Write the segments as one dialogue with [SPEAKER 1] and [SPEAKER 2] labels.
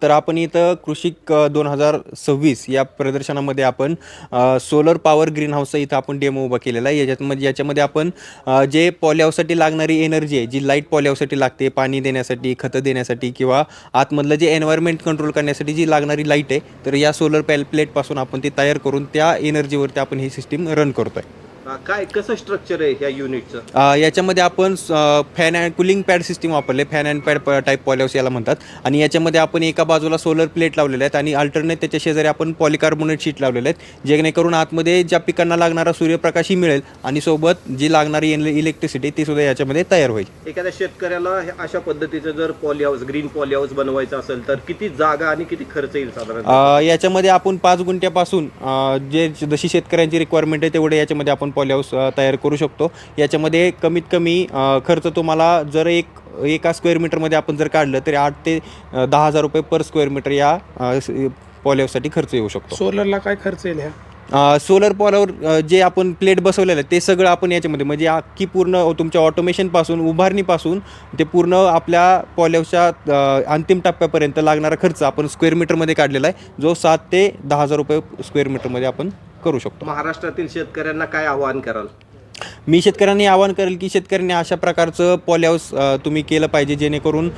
[SPEAKER 1] तर आपण इथं कृषिक 2026 या प्रदर्शनामध्ये आपण सोलर पॉवर ग्रीन हाऊसचा इथं आपण डेमो उभा केलेला आहे. याच्यामध्ये आपण जे पॉली हाऊससाठी लागणारी एनर्जी आहे, जी लाईट पॉली हाऊससाठी लागते, पाणी देण्यासाठी, खतं देण्यासाठी किंवा आतमधलं जे एन्व्हायरमेंट कंट्रोल करण्यासाठी जी लागणारी लाईट आहे, तर या सोलर प्लेटपासून आपण ती तयार करून त्या एनर्जीवरती आपण ही सिस्टीम रन करतो आहे.
[SPEAKER 2] काय कसं स्ट्रक्चर आहे ह्या युनिटचं?
[SPEAKER 1] याच्यामध्ये आपण fan and cooling pad system वापरले. Fan and pad type polyhouse याला म्हणतात. आणि याच्यामध्ये आपण एका बाजूला सोलर प्लेट लावलेल्या आहेत आणि अल्टरनेट त्याच्या शेजारी आपण पॉलिकार्बोनेट शीट लावलेले आहेत, जेणेकरून आतमध्ये ज्या पिकांना लागणारा सूर्यप्रकाशही मिळेल आणि सोबत जी लागणारी इलेक्ट्रिसिटी ती सुद्धा याच्यामध्ये तयार होईल.
[SPEAKER 2] एखाद्या शेतकऱ्याला अशा पद्धतीचं जर poly house green poly house बनवायचं असेल तर किती जागा आणि किती खर्च येईल साधारण?
[SPEAKER 1] याच्यामध्ये आपण 5 गुंठ्यापासून जे जशी शेतकऱ्यांची रिक्वायरमेंट आहे तेवढे याच्यामध्ये आपण पॉलीहाऊस तयार करू शकतो. याच्यामध्ये कमीत कमी खर्च तुम्हाला जर एका स्क्वेअर मीटरमध्ये आपण जर काढलं तरी 8 ते 10,000 रुपये पर स्क्वेअर मीटर या पॉलीहाऊससाठी खर्च येऊ शकतो.
[SPEAKER 3] सोलरला काय खर्च येईल ह्या?
[SPEAKER 1] सोलर पॉवर जे आपण प्लेट बसवलेलं आहे ते सगळं आपण याच्यामध्ये म्हणजे अख्खी पूर्ण तुमच्या ऑटोमेशनपासून उभारणीपासून ते पूर्ण आपल्या पॉलीहाऊसच्या अंतिम टप्प्यापर्यंत लागणारा खर्च आपण स्क्वेअर मीटरमध्ये काढलेला आहे, जो 7 ते 10,000 रुपये स्क्वेअर मीटरमध्ये आपण करू शकतो.
[SPEAKER 2] महाराष्ट्रातील शेतकऱ्यांना काय आवाहन कराल?
[SPEAKER 1] मी शेतकऱ्यांनी आवाहन करेल की शेतकऱ्यांनी अशा प्रकारचं पॉलीहाऊस तुम्ही केलं पाहिजे, जेणेकरून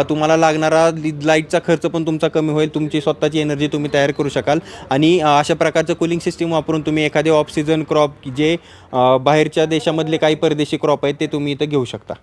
[SPEAKER 1] तुम्हाला लागणारा लाईटचा खर्च पण तुमचा कमी होईल, तुमची स्वतःची एनर्जी तुम्ही तयार करू शकाल आणि अशा प्रकारचं कूलिंग सिस्टीम वापरून तुम्ही एखादे ऑफ सीझन क्रॉप जे बाहेरच्या देशामधले काही परदेशी क्रॉप आहेत ते तुम्ही इथं घेऊ शकता.